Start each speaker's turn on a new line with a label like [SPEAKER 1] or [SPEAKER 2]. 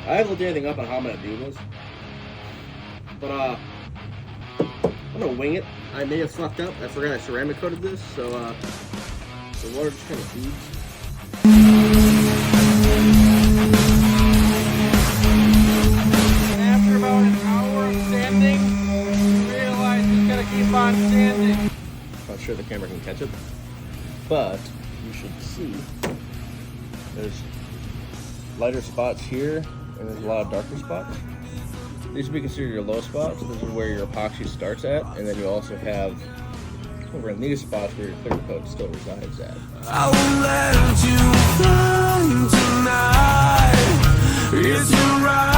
[SPEAKER 1] I haven't looked anything up on how I'm gonna do this, but I'm gonna wing it. I may have fucked up. I forgot I ceramic coated this, so the water just kind of feeds.
[SPEAKER 2] And after about an hour of sanding, you realize you gotta keep on sanding.
[SPEAKER 1] Not sure the camera can catch it, but you should see there's lighter spots here, and there's a lot of darker spots. These would be considered your low spots. This is where your epoxy starts at, and then you also have over in these spots where your clear coat still resides at.
[SPEAKER 3] I will let you find tonight. It's your right.